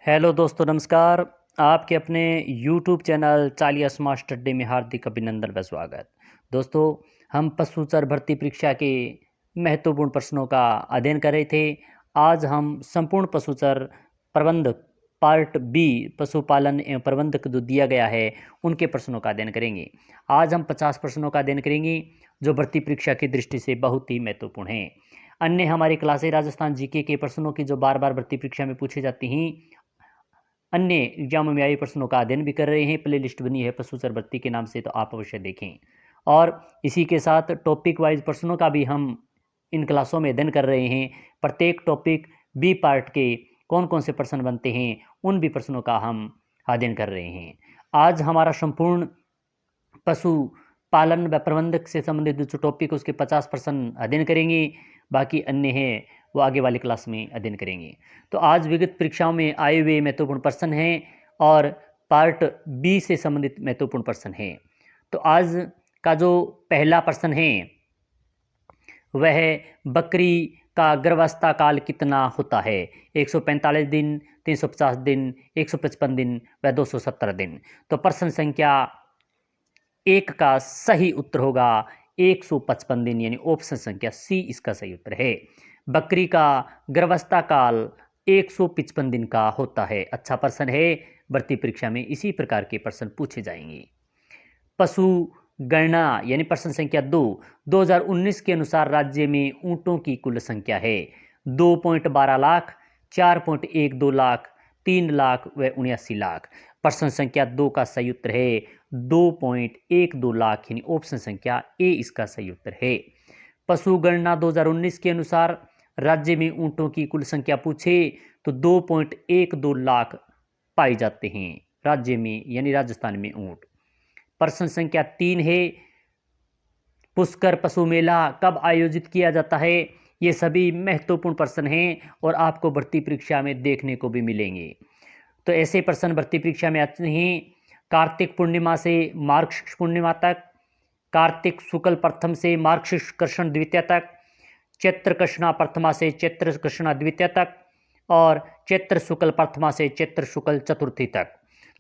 Hello दोस्तों, नमस्कार। आपके अपने यूट्यूब चैनल चालिया स्मार्ट स्टडी में हार्दिक अभिनंदन व स्वागत। दोस्तों, हम पशुचर भर्ती परीक्षा के महत्वपूर्ण प्रश्नों का अध्ययन कर रहे थे। आज हम संपूर्ण पशुचर प्रबंधक पार्ट बी पशुपालन एवं प्रबंधक जो दिया गया है उनके प्रश्नों का अध्ययन करेंगे। आज हम 50 प्रश्नों का अध्ययन करेंगे जो भर्ती परीक्षा की दृष्टि से बहुत ही महत्वपूर्ण हैं। अन्य हमारी क्लासें राजस्थान जीके के प्रश्नों की जो बार बार भर्ती परीक्षा में पूछे जाती हैं, अन्य एग्जामों में आए प्रश्नों का अध्ययन भी कर रहे हैं। प्ले लिस्ट बनी है पशुचर भर्ती के नाम से, तो आप अवश्य देखें। और इसी के साथ टॉपिक वाइज प्रश्नों का भी हम इन क्लासों में अध्ययन कर रहे हैं। प्रत्येक टॉपिक बी पार्ट के कौन कौन से प्रश्न बनते हैं उन भी प्रश्नों का हम अध्ययन कर रहे हैं। आज हमारा संपूर्ण पशु पालन व प्रबंधक से संबंधित जो टॉपिक उसके 50 प्रश्न अध्ययन करेंगे। बाकी अन्य हैं वो आगे वाली क्लास में अध्ययन करेंगे। तो आज विगत परीक्षाओं में आए हुए महत्वपूर्ण प्रश्न हैं और पार्ट बी से संबंधित महत्वपूर्ण प्रश्न हैं। तो आज का जो पहला प्रश्न है वह बकरी का गर्भावस्था काल कितना होता है? 145 दिन, 350 दिन, 155 दिन व 270 दिन। तो प्रश्न संख्या एक का सही उत्तर होगा 155 दिन, यानी ऑप्शन संख्या सी इसका सही उत्तर है। बकरी का गर्भावस्था काल 155 दिन का होता है। अच्छा प्रश्न है, भर्ती परीक्षा में इसी प्रकार के प्रश्न पूछे जाएंगे। पशु गणना यानी प्रश्न संख्या 2019 के अनुसार राज्य में ऊंटों की कुल संख्या है 2.12 लाख, 4.12 लाख, 3 लाख व 79 लाख। प्रश्न संख्या 2 का सही उत्तर है 2.12 लाख, यानी ऑप्शन संख्या ए इसका सही उत्तर है। पशु गणना 2019 के अनुसार राज्य में ऊंटों की कुल संख्या पूछे तो 2.12 लाख पाए जाते हैं राज्य में, यानी राजस्थान में ऊंट। प्रश्न संख्या 3 है, पुष्कर पशु मेला कब आयोजित किया जाता है? ये सभी महत्वपूर्ण प्रश्न हैं और आपको भर्ती परीक्षा में देखने को भी मिलेंगे। तो ऐसे प्रश्न भर्ती परीक्षा में आते हैं कार्तिक पूर्णिमा से मार्गशीर्ष पूर्णिमा तक, कार्तिक शुक्ल प्रथम से मार्गशीर्ष कृष्ण द्वितीया तक, चैत्र कृष्णा प्रथमा से चैत्र कृष्णा द्वितीया तक और चैत्र शुक्ल प्रथमा से चैत्र शुक्ल चतुर्थी तक।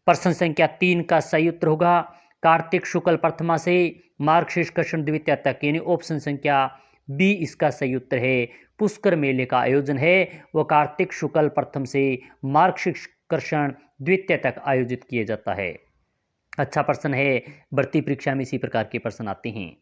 प्रश्न संख्या 3 का सही उत्तर होगा कार्तिक शुक्ल प्रथमा से मार्गशीर्ष कृष्ण द्वितीया तक, यानी ऑप्शन संख्या बी इसका सही उत्तर है। पुष्कर मेले का आयोजन है वो कार्तिक शुक्ल प्रथम से मार्गशीर्ष कृष्ण द्वितीय तक आयोजित किया जाता है। अच्छा प्रश्न है, भर्ती परीक्षा में इसी प्रकार के प्रश्न आते हैं।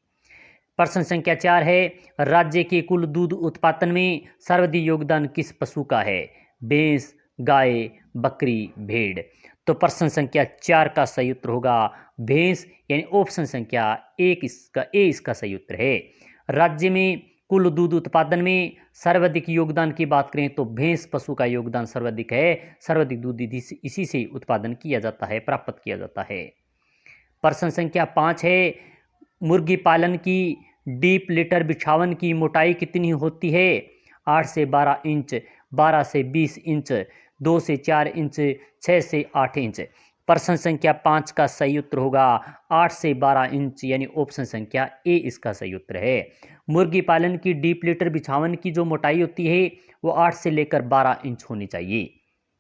प्रश्न संख्या 4 है, राज्य के कुल दूध उत्पादन में सर्वाधिक योगदान किस पशु का है? भैंस, गाय, बकरी, भेड़। तो प्रश्न संख्या 4 का सही उत्तर होगा भैंस, यानी ऑप्शन संख्या इसका सही उत्तर है। राज्य में कुल दूध उत्पादन में सर्वाधिक योगदान की बात करें तो भैंस पशु का योगदान सर्वाधिक है। सर्वाधिक दूध इसी से उत्पादन किया जाता है, प्राप्त किया जाता है। प्रश्न संख्या 5 है, मुर्गी पालन की डीप लिटर बिछावन की मोटाई कितनी होती है? 8 से 12 इंच, 12 से 20 इंच, 2 से 4 इंच, 6 से 8 इंच। प्रश्न संख्या 5 का सही उत्तर होगा 8 से 12 इंच, यानी ऑप्शन संख्या ए इसका सही उत्तर है। मुर्गी पालन की डीप लिटर बिछावन की जो मोटाई होती है वो 8 से लेकर 12 इंच होनी चाहिए।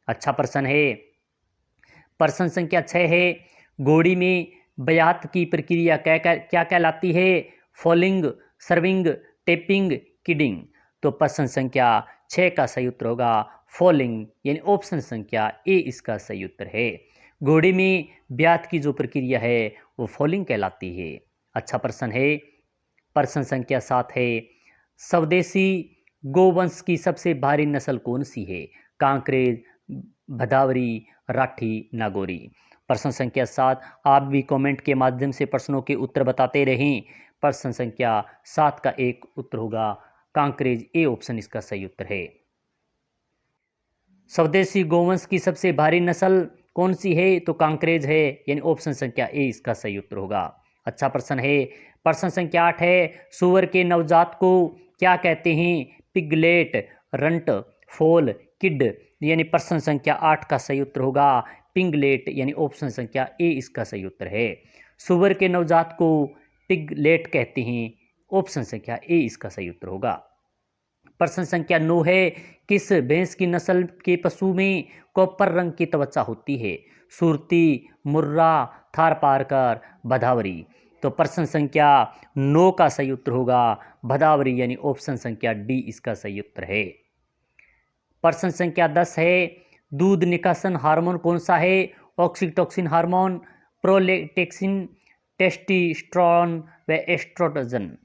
अच्छा प्रश्न है। प्रश्न संख्या 6 है, घोड़ी में ब्यात की प्रक्रिया क्या कहलाती है? Falling, serving, tapping, kidding. तो प्रश्न संख्या 6 का सही उत्तर होगा फॉलिंग, यानी ऑप्शन संख्या ए इसका सही उत्तर है। घोड़ी में ब्यात की जो प्रक्रिया है वो फॉलिंग कहलाती है। अच्छा प्रश्न है। प्रश्न संख्या 7 है, स्वदेशी गोवंश की सबसे भारी नस्ल कौन सी है? कांकरेज, भदावरी, राठी, नागौरी। प्रश्न संख्या 7, आप भी कमेंट के माध्यम से प्रश्नों के उत्तर बताते रहें। प्रश्न संख्या 7 का एक उत्तर होगा कांकरेज, ए ऑप्शन इसका सही उत्तर है। स्वदेशी गोवंश की सबसे भारी नस्ल कौन सी है? तो कांकरेज है, यानी ऑप्शन संख्या ए इसका सही उत्तर होगा। अच्छा प्रश्न है। प्रश्न संख्या 8 है, सुअर के नवजात को क्या कहते हैं? पिगलेट, रंट, फोल, किड। यानी प्रश्न संख्या 8 का सही उत्तर होगा पिंगलेट, यानी ऑप्शन संख्या ए इसका सही उत्तर है। सुअर के नवजात को पिगलेट कहते हैं, ऑप्शन संख्या ए इसका सही उत्तर होगा। प्रश्न संख्या 9 है, किस भैंस की नस्ल के पशु में कॉपर रंग की त्वचा होती है? सुरती, मुर्रा, थारपारकर, भदावरी। तो प्रश्न संख्या 9 का सही उत्तर होगा भदावरी, यानी ऑप्शन संख्या डी इसका सही उत्तर है। प्रश्न संख्या 10 है, दूध निकासन हार्मोन कौन सा है? ऑक्सीटोसिन हार्मोन, प्रोलैक्टिन, टेस्टोस्टेरोन व एस्ट्रोजन।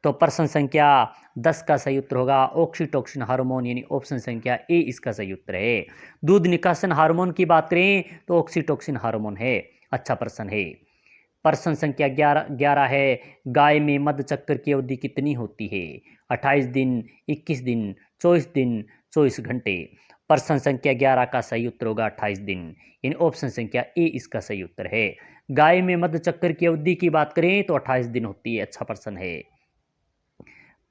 तो प्रश्न संख्या 10 का सही उत्तर होगा ऑक्सीटोसिन हार्मोन, यानी ऑप्शन संख्या ए इसका सही उत्तर है। दूध निकासन हार्मोन की बात करें तो ऑक्सीटोसिन हार्मोन है। अच्छा प्रश्न है। प्रश्न संख्या 11 है, गाय में मध चक्कर की अवधि कितनी होती है? 28 दिन, 21 दिन, 24 दिन, 24 घंटे। प्रश्न संख्या 11 का सही उत्तर होगा 28 दिन, यानी ऑप्शन संख्या ए इसका सही उत्तर है। गाय में मध चक्कर की अवधि की बात करें तो 28 दिन होती है। अच्छा प्रश्न है।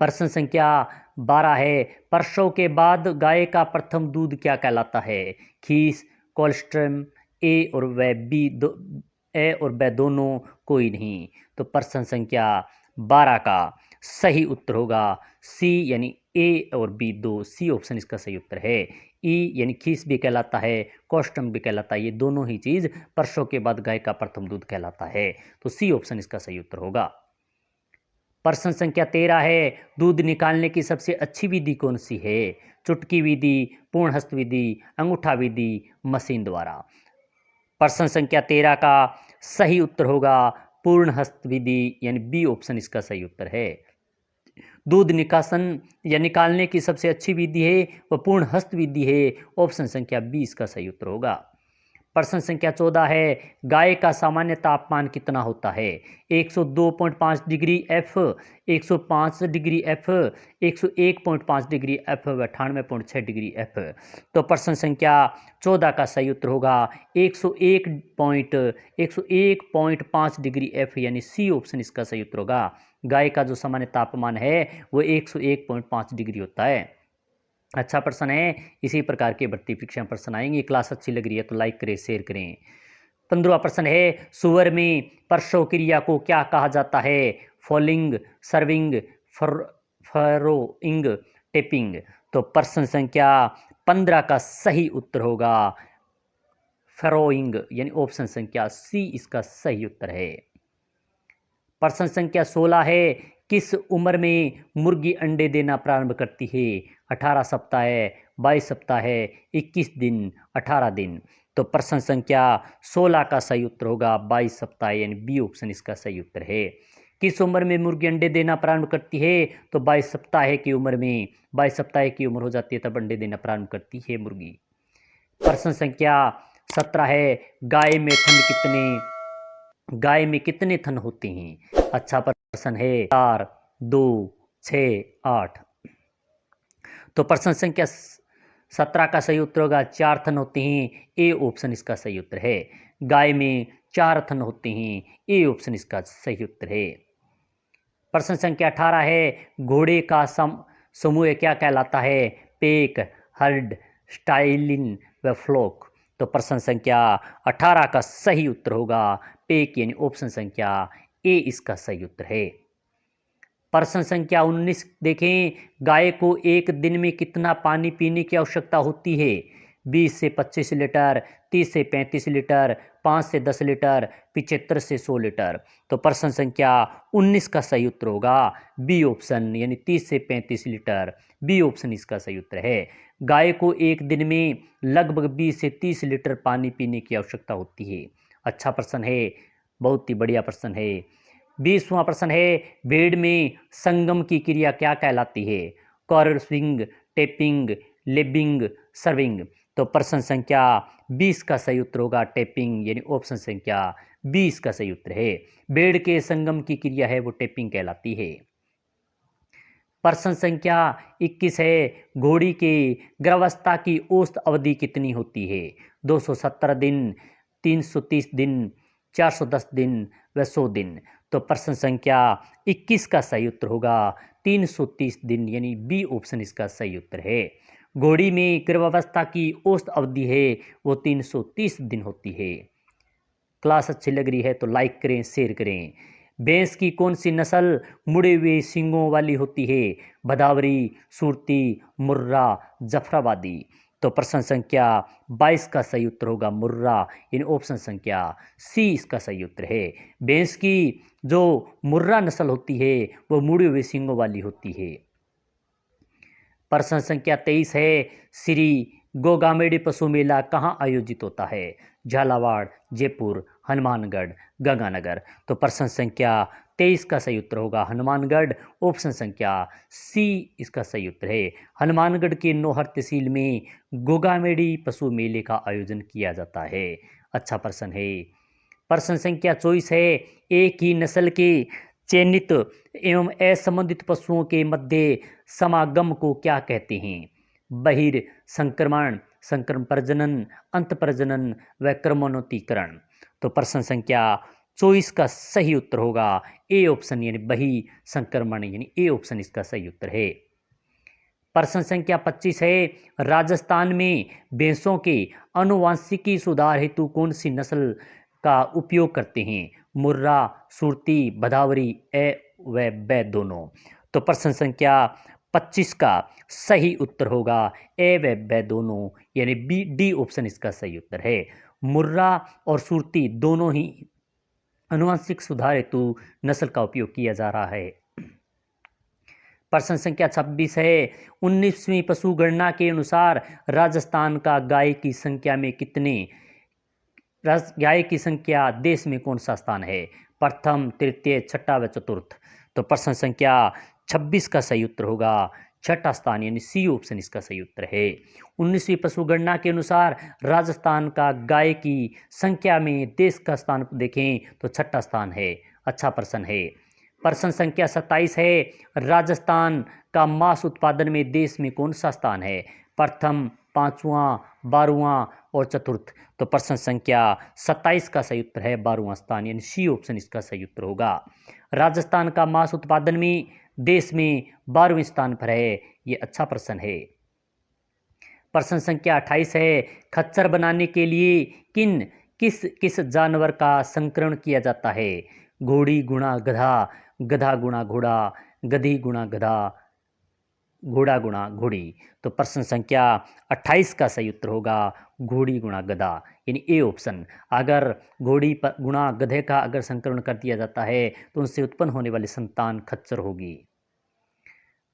प्रश्न संख्या 12 है, प्रसव के बाद गाय का प्रथम दूध क्या कहलाता है? खीस, कोलेस्ट्रम, ए और व दोनों, कोई नहीं। तो प्रश्न संख्या 12 का सही उत्तर होगा सी, यानी ए और बी दो, सी ऑप्शन इसका सही उत्तर है। ई यानी खीस भी कहलाता है, कोलेस्ट्रम भी कहलाता है, ये दोनों ही चीज प्रसव के बाद गाय का प्रथम दूध कहलाता है। तो सी ऑप्शन इसका सही उत्तर होगा। प्रश्न संख्या 13 है, दूध निकालने की सबसे अच्छी विधि कौन सी है? चुटकी विधि, पूर्ण हस्त विधि, अंगूठा विधि, मशीन द्वारा। प्रश्न संख्या 13 का सही उत्तर होगा पूर्ण हस्त विधि, यानी बी ऑप्शन इसका सही उत्तर है। दूध निकासन या निकालने की सबसे अच्छी विधि है वह पूर्ण हस्त विधि है, ऑप्शन संख्या बी इसका सही उत्तर होगा। प्रश्न संख्या 14 है, गाय का सामान्य तापमान कितना होता है? 102.5 degree F, 105 degree F, 101.5 degree F व 98.6 डिग्री एफ। तो प्रश्न संख्या 14 का सही उत्तर होगा 101.5 डिग्री एफ, यानी सी ऑप्शन इसका सही उत्तर होगा। गाय का जो सामान्य तापमान है वो 101.5 डिग्री होता है। अच्छा प्रश्न है। इसी प्रकार के भर्ती परीक्षा प्रश्न आएंगे। क्लास अच्छी लग रही है तो लाइक करें, शेयर करें। 15वां प्रश्न है, सुअर में प्रसव क्रिया को क्या कहा जाता है? Falling, serving, furrowing, tapping. तो प्रश्न संख्या 15 का सही उत्तर होगा फरोइंग, यानी ऑप्शन संख्या सी इसका सही उत्तर है। प्रश्न संख्या 16 है, किस उम्र में मुर्गी अंडे देना प्रारंभ करती है? 18 सप्ताह है, 22 सप्ताह है, 21 दिन, 18 दिन। तो प्रश्न संख्या 16 का सही उत्तर होगा 22 सप्ताह, यानी बी ऑप्शन इसका सही उत्तर है। किस उम्र में मुर्गी अंडे देना प्रारंभ करती है? तो 22 सप्ताह की उम्र में, 22 सप्ताह की उम्र हो जाती है तब अंडे देना प्रारंभ करती है मुर्गी। प्रश्न संख्या 17 है, गाय में कितने थन होते हैं? अच्छा प्रश्न है। 4, 2, 6, 8। तो प्रश्न संख्या 17 का सही उत्तर होगा 4 थन होते हैं, ए ऑप्शन इसका सही उत्तर है। गाय में 4 थन होते हैं, ए ऑप्शन इसका सही उत्तर है। प्रश्न संख्या 18 है, घोड़े का समूह क्या कहलाता है? पेक, हर्ड, स्टाइलिन व फ्लोक। तो प्रश्न संख्या 18 का सही उत्तर होगा पेक, यानी ऑप्शन संख्या ए इसका सही उत्तर है। प्रश्न संख्या 19 देखें, गाय को एक दिन में कितना पानी पीने की आवश्यकता होती है? 20 से 25 लीटर, 30 से 35 लीटर, 5 से 10 लीटर, 75 से 100 लीटर। तो प्रश्न संख्या 19 का सही उत्तर होगा बी ऑप्शन, यानी 30 से 35 लीटर, बी ऑप्शन इसका सही उत्तर है। गाय को एक दिन में लगभग 20 से 30 लीटर पानी पीने की आवश्यकता होती है। अच्छा प्रश्न है, बहुत ही बढ़िया प्रश्न है। 20वां प्रश्न है, भेड़ में संगम की क्रिया क्या कहलाती है? कॉर्सिंग, टेपिंग, लेबिंग, सर्विंग। तो प्रश्न संख्या 20 का सही उत्तर होगा टेपिंग, यानी ऑप्शन संख्या 20 का सही उत्तर है। भेड़ के संगम की क्रिया है वो टेपिंग कहलाती है। प्रश्न संख्या 21 है, घोड़ी के गर्भावस्था की औसत अवधि कितनी होती है? 270 दिन, 330 दिन, 410 दिन व 100 दिन। तो प्रश्न संख्या 21 का सही उत्तर होगा 330 दिन, यानी बी ऑप्शन इसका सही उत्तर है। घोड़ी में गर्भावस्था की औसत अवधि है वो 330 दिन होती है। क्लास अच्छी लग रही है तो लाइक करें, शेयर करें। भैंस की कौन सी नस्ल मुड़े हुए सींगों वाली होती है? भदावरी, सुरती, मुर्रा, जफराबादी। तो प्रश्न संख्या 22 का सही उत्तर होगा मुर्रा, यानी ऑप्शन संख्या सी इसका सही उत्तर है। भैंस की जो मुर्रा नस्ल होती है वो मुड़े हुए सींगों वाली होती है। प्रश्न संख्या 23 है, श्री गोगामेडी पशु मेला कहाँ आयोजित होता है? झालावाड़, जयपुर, हनुमानगढ़, गंगानगर। तो प्रश्न संख्या 23 का सही उत्तर होगा हनुमानगढ़, ऑप्शन संख्या सी इसका सही उत्तर है। हनुमानगढ़ के नौहर तहसील में गोगामेडी पशु मेले का आयोजन किया जाता है। अच्छा प्रश्न है। प्रश्न संख्या 24 है, एक ही नस्ल के चयनित एवं असंबंधित पशुओं के मध्य समागम को क्या कहते हैं? बहिर संक्रमण, संक्रमण प्रजनन, अंत प्रजनन व क्रमोन्नतीकरण। तो प्रश्न संख्या 24 का सही उत्तर होगा ए ऑप्शन, यानी बहि संक्रमण, यानी ए ऑप्शन इसका सही उत्तर है। प्रश्न संख्या 25 है, राजस्थान में भैंसों के आनुवांशिकी सुधार हेतु कौन सी नस्ल का उपयोग करते हैं? मुर्रा, सुरती, भदावरी, ए व ब दोनों। तो प्रश्न संख्या 25 का सही उत्तर होगा ए व ब दोनों, यानी बी डी ऑप्शन इसका सही उत्तर है। मुर्रा और सुरती दोनों ही आनुवांशिक सुधार हेतु नस्ल का उपयोग किया जा रहा है। प्रश्न संख्या 26 है, 19वीं पशु गणना के अनुसार राजस्थान का गाय की संख्या में कितने गाय की संख्या देश में कौन सा स्थान है? प्रथम, तृतीय, छठा व चतुर्थ। तो प्रश्न संख्या 26 का सही उत्तर होगा छठा स्थान, यानी सी ऑप्शन इसका सही उत्तर है। 19वीं पशु गणना के अनुसार राजस्थान का गाय की संख्या में देश का स्थान देखें तो छठा स्थान है। अच्छा प्रश्न है। प्रश्न संख्या 27 है, राजस्थान का मांस उत्पादन में देश में कौन सा स्थान है? प्रथम, पांचवां, 12वां और चतुर्थ। तो प्रश्न संख्या 27 का सही उत्तर है 12वां स्थान, यानी सी ऑप्शन इसका सही उत्तर होगा। राजस्थान का मांस उत्पादन में देश में 12वें स्थान पर है। ये अच्छा प्रश्न है। प्रश्न संख्या 28 है, खच्चर बनाने के लिए किस किस जानवर का संकरण किया जाता है? घोड़ी गुणा गधा, गधा गुणा घोड़ा, गधी गुणा गधा, घोड़ा गुणा घोड़ी। तो प्रश्न संख्या 28 का सही उत्तर होगा घोड़ी गुणा गधा, यानी ए ऑप्शन। अगर घोड़ी गुणा गधे का अगर संकरण कर दिया जाता है तो उनसे उत्पन्न होने वाली संतान खच्चर होगी।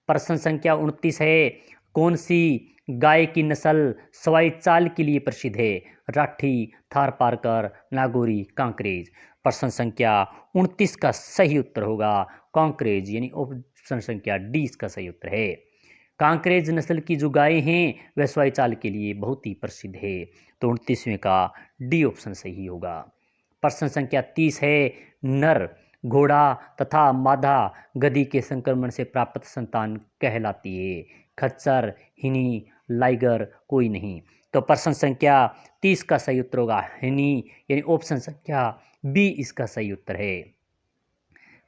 प्रश्न संख्या 29 है, कौन सी गाय की नस्ल सवाई चाल के लिए प्रसिद्ध है? राठी, थारपारकर, नागौरी, कांकरेज। प्रश्न संख्या 29 का सही उत्तर होगा कांकरेज, यानी ऑप्शन संख्या डी इसका सही उत्तर है। कांकरेज नस्ल की जो गायें हैं वह सवाई चाल के लिए बहुत ही प्रसिद्ध है। तो 29वें का डी ऑप्शन सही होगा। प्रश्न संख्या 30 है, नर घोड़ा तथा मादा गधी के संक्रमण से प्राप्त संतान कहलाती है? खच्चर, हिनी, लाइगर, कोई नहीं। तो प्रश्न संख्या 30 का सही उत्तर होगा हिनी, यानी ऑप्शन संख्या बी इसका सही उत्तर है।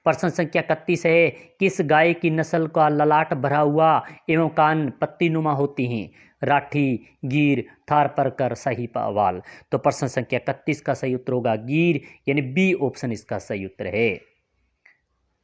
प्रश्न संख्या 31 है, किस गाय की नस्ल का ललाट भरा हुआ एवं कान पत्तीनुमा होती हैं? राठी, गीर, थारपारकर, साहिवाल। तो प्रश्न संख्या 31 का सही उत्तर होगा गीर, यानी बी ऑप्शन इसका सही उत्तर है।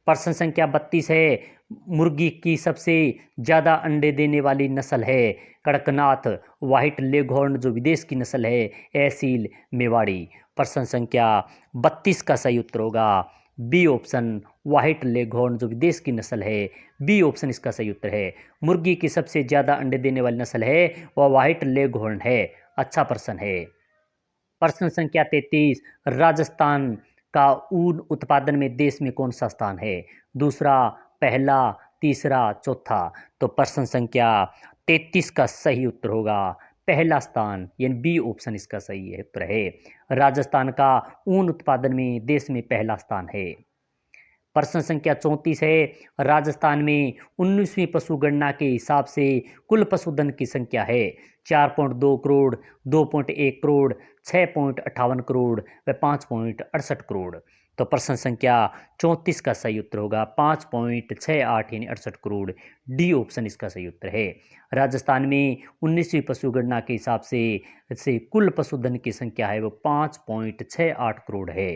प्रश्न संख्या 32 है, मुर्गी की सबसे ज़्यादा अंडे देने वाली नस्ल है? कड़कनाथ, व्हाइट लेगहॉर्न जो विदेश की नस्ल है, एसील, मेवाड़ी। प्रश्न संख्या 32 का सही उत्तर होगा बी ऑप्शन, व्हाइट लेगहॉर्न जो विदेश की नस्ल है, बी ऑप्शन इसका सही उत्तर है। मुर्गी की सबसे ज़्यादा अंडे देने वाली नस्ल है वह व्हाइट लेगहॉर्न है। अच्छा प्रश्न है। प्रश्न संख्या 33, राजस्थान का ऊन उत्पादन में देश में कौन सा स्थान है? दूसरा, पहला, तीसरा, चौथा। तो प्रश्न संख्या 33 का सही उत्तर होगा पहला स्थान, यानी बी ऑप्शन इसका सही उत्तर है। राजस्थान का ऊन उत्पादन में देश में पहला स्थान है। प्रश्न संख्या 34 है, राजस्थान में 19वीं पशु गणना के हिसाब से कुल पशुधन की संख्या है? 4.2 करोड़, 2.1 करोड़, 6.58 करोड़ व 5.68 करोड़। तो प्रश्न संख्या 34 का सही उत्तर होगा 5.68 यानी 68 करोड़, डी ऑप्शन इसका सही उत्तर है। राजस्थान में 19वीं पशु गणना के हिसाब से कुल पशुधन की संख्या है वो 5.68 करोड़ है।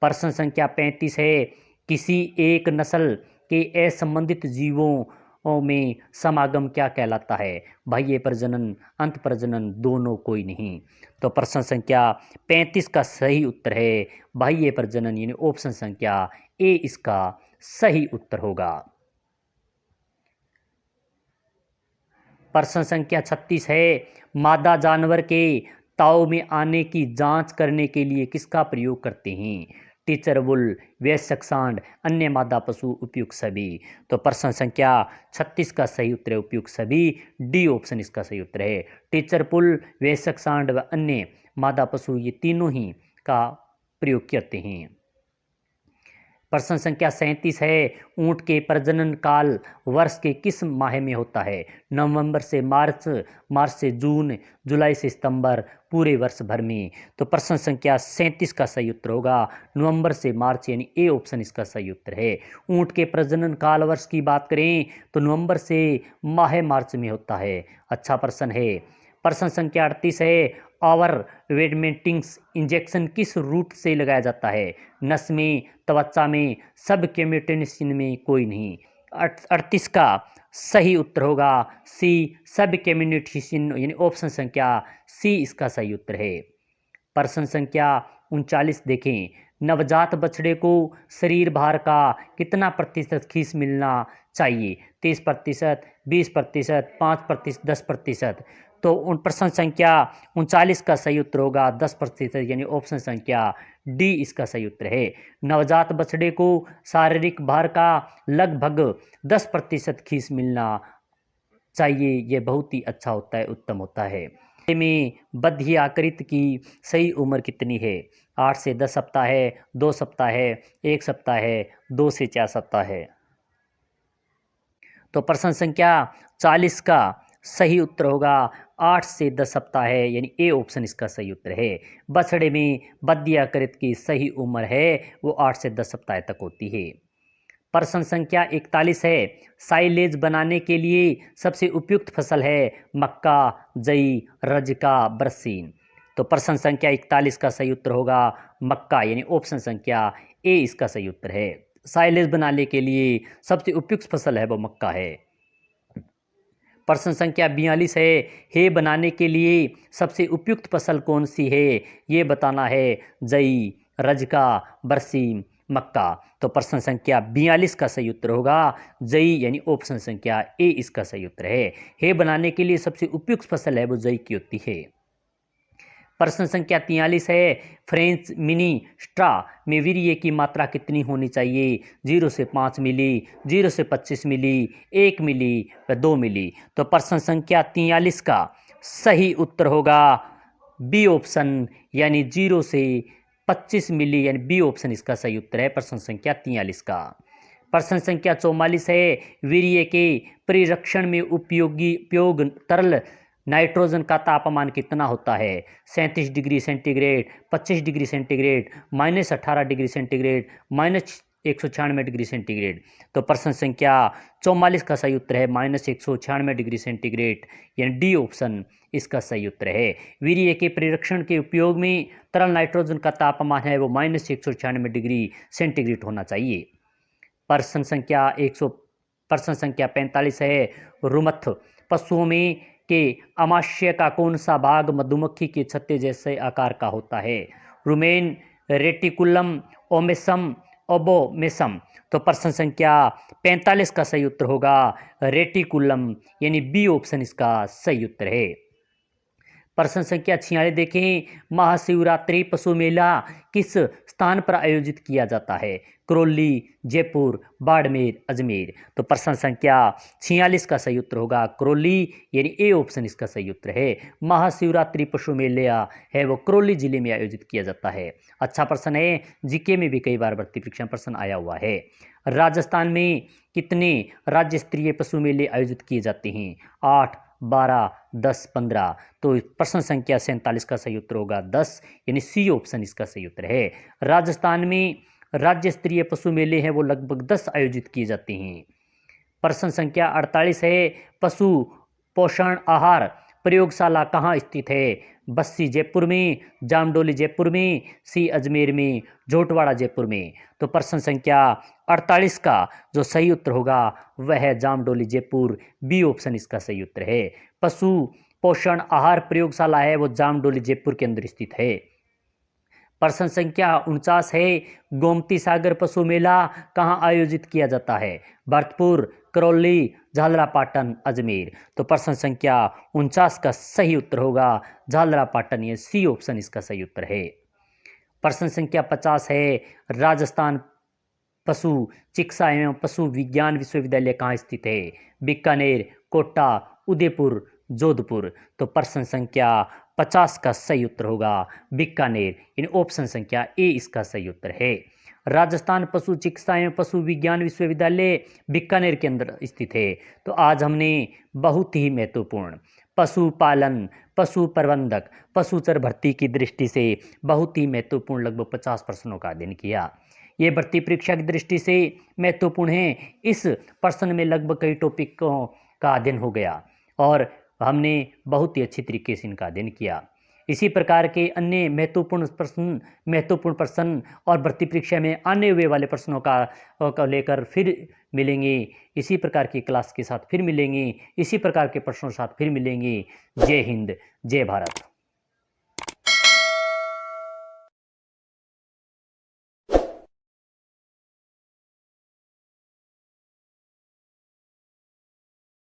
प्रश्न संख्या 35 है, किसी एक नस्ल के असंबंधित जीवों में समागम क्या कहलाता है? बाह्य प्रजनन, अंत प्रजनन, दोनों, कोई नहीं। तो प्रश्न संख्या 35 का सही उत्तर है बाह्य प्रजनन, यानी ऑप्शन संख्या ए इसका सही उत्तर होगा। प्रश्न संख्या 36 है, मादा जानवर के ताव में आने की जांच करने के लिए किसका प्रयोग करते हैं? टीचर बुल, वयस्क सांड, अन्य मादा पशु, उपयुक्त सभी। तो प्रश्न संख्या 36 का सही उत्तर है उपयुक्त सभी, डी ऑप्शन इसका सही उत्तर है। टीचर पुल, वयस्क सांड व अन्य मादा पशु, ये तीनों ही का प्रयोग करते हैं। प्रश्न संख्या 37 है, ऊंट के प्रजनन काल वर्ष के किस माह में होता है? नवंबर से मार्च, मार्च से जून, जुलाई से सितंबर, पूरे वर्ष भर में। तो प्रश्न संख्या 37 का सही उत्तर होगा नवंबर से मार्च, यानी ए ऑप्शन इसका सही उत्तर है। ऊंट के प्रजनन काल वर्ष की बात करें तो नवंबर से माह मार्च में होता है। अच्छा प्रश्न है। प्रश्न संख्या 38 है, आवर वेडमेंटिंग्स इंजेक्शन किस रूट से लगाया जाता है? नस में, त्वचा में, सब केमिटेनिसिन में, कोई नहीं। 38 का सही उत्तर होगा सी, सब केमिटेनिसिन, यानी ऑप्शन संख्या सी इसका सही उत्तर है। प्रश्न संख्या 39 देखें, नवजात बछड़े को शरीर भार का कितना प्रतिशत खीस मिलना चाहिए? 30%, 20%, 5%, 10%। तो उन प्रश्न संख्या 39 का सही उत्तर होगा 10%, यानी ऑप्शन संख्या डी इसका सही उत्तर है। नवजात बछड़े को शारीरिक भार का लगभग 10% खीस मिलना चाहिए, यह बहुत ही अच्छा होता है, उत्तम होता है। में बद्ध आकृत की सही उम्र कितनी है? 8 से 10 सप्ताह है, 2 सप्ताह है, 1 सप्ताह है, 2 से 4 सप्ताह है। तो प्रश्न संख्या 40 का सही उत्तर होगा 8 से 10 सप्ताह है, यानी ए ऑप्शन इसका सही उत्तर है। बछड़े में बद्ध आकृत की सही उम्र है वो 8 से 10 सप्ताह तक होती है। प्रश्न संख्या 41 है, साइलेज बनाने के लिए सबसे उपयुक्त फसल है? मक्का, जई, रजका, बरसीन। तो प्रश्न संख्या 41 का सही उत्तर होगा मक्का, यानी ऑप्शन संख्या ए इसका सही उत्तर है। साइलेज बनाने के लिए सबसे उपयुक्त फसल है वो मक्का है। प्रश्न संख्या 42 है, हे बनाने के लिए सबसे उपयुक्त फसल कौन सी है? ये बताना है, जई, रजका, बरसीम, मक्का। तो प्रश्न संख्या 42 का सही उत्तर होगा जई, यानी ऑप्शन संख्या ए इसका सही उत्तर है। हे बनाने के लिए सबसे उपयुक्त फसल है वो जई की होती है। प्रश्न संख्या 43 है, फ्रेंच मिनी स्ट्रा में वीर्य की मात्रा कितनी होनी चाहिए? 0 से 5 मिली, 0 से 25 मिली, 1 मिली व 2 मिली। तो प्रश्न संख्या 43 का सही उत्तर होगा बी ऑप्शन, यानी 0 से 25 मिली, यानी बी ऑप्शन इसका सही उत्तर है प्रश्न संख्या 43 का। प्रश्न संख्या 44 है, वीर्य के परिरक्षण में उपयोग तरल नाइट्रोजन का तापमान कितना होता है? 37 degree centigrade, 25 degree centigrade, -18 degree centigrade, -196 degree centigrade. तो प्रश्न संख्या 44 का सही उत्तर है -196 डिग्री सेंटीग्रेड, यानी डी ऑप्शन इसका सही उत्तर है। वीर्य के परिरक्षण के उपयोग में तरल नाइट्रोजन का तापमान है वो -196 डिग्री सेंटीग्रेड होना चाहिए। प्रश्न संख्या 45 है, रुमथ पशुओं में के अमाशय का कौन सा भाग मधुमक्खी के छत्ते जैसे आकार का होता है? Rumen, reticulum, omasum, abomasum. तो प्रश्न संख्या 45 का सही उत्तर होगा रेटिकुलम, यानी बी ऑप्शन इसका सही उत्तर है। प्रश्न संख्या 46 देखें, महाशिवरात्रि पशु मेला किस स्थान पर आयोजित किया जाता है? करौली, जयपुर, बाड़मेर, अजमेर। तो प्रश्न संख्या 46 का सही उत्तर होगा करौली, यानी ए ऑप्शन इसका सही उत्तर है। महाशिवरात्रि पशु मेला है वो करौली जिले में आयोजित किया जाता है। अच्छा प्रश्न है, जीके में भी कई बार भर्ती परीक्षा प्रश्न आया हुआ है। राजस्थान में कितने राज्य स्तरीय पशु मेले आयोजित किए जाते हैं? 8, 12, 10, 15। तो प्रश्न संख्या 47 का सही उत्तर होगा 10, यानी सी ऑप्शन इसका सही उत्तर है। राजस्थान में राज्य स्तरीय पशु मेले हैं वो लगभग 10 आयोजित किए जाते हैं। प्रश्न संख्या 48 है, पशु पोषण आहार प्रयोगशाला कहाँ स्थित है? बस्सी जयपुर में, जामडोली जयपुर में, सी अजमेर में, झोटवाड़ा जयपुर में। तो प्रश्न संख्या 48 का जो सही उत्तर होगा वह है जामडोली जयपुर। बी ऑप्शन इसका सही उत्तर है। पशु पोषण आहार प्रयोगशाला है वो जामडोली जयपुर के अंदर स्थित है। प्रश्न संख्या 49 है, गोमती सागर पशु मेला कहाँ आयोजित किया जाता है? भरतपुर, करौली, झालरापाटन, अजमेर। तो प्रश्न संख्या 49 का सही उत्तर होगा झालरापाटन। ये सी ऑप्शन इसका सही उत्तर है। प्रश्न संख्या 50 है, राजस्थान पशु चिकित्सा एवं पशु विज्ञान विश्वविद्यालय कहाँ स्थित है? बीकानेर, कोटा, उदयपुर, जोधपुर। तो प्रश्न संख्या 50 का सही उत्तर होगा बीकानेर। इन ऑप्शन संख्या ए इसका सही उत्तर है। राजस्थान पशु चिकित्सा एवं पशु विज्ञान विश्वविद्यालय बीकानेर के अंदर स्थित है। तो आज हमने बहुत ही महत्वपूर्ण पशुपालन, पशु प्रबंधक, पशुचर भर्ती की दृष्टि से बहुत ही महत्वपूर्ण लगभग 50 प्रश्नों का अध्ययन किया। ये भर्ती परीक्षा की दृष्टि से महत्वपूर्ण है। इस प्रश्न में लगभग कई टॉपिकों का अध्ययन हो गया और हमने बहुत ही अच्छी तरीके से इनका अध्ययन किया। इसी प्रकार के अन्य महत्वपूर्ण प्रश्न और भर्ती परीक्षा में आने हुए वाले प्रश्नों का लेकर फिर मिलेंगे। इसी प्रकार की क्लास के साथ फिर मिलेंगे, इसी प्रकार के प्रश्नों के साथ फिर मिलेंगे। जय हिंद, जय भारत।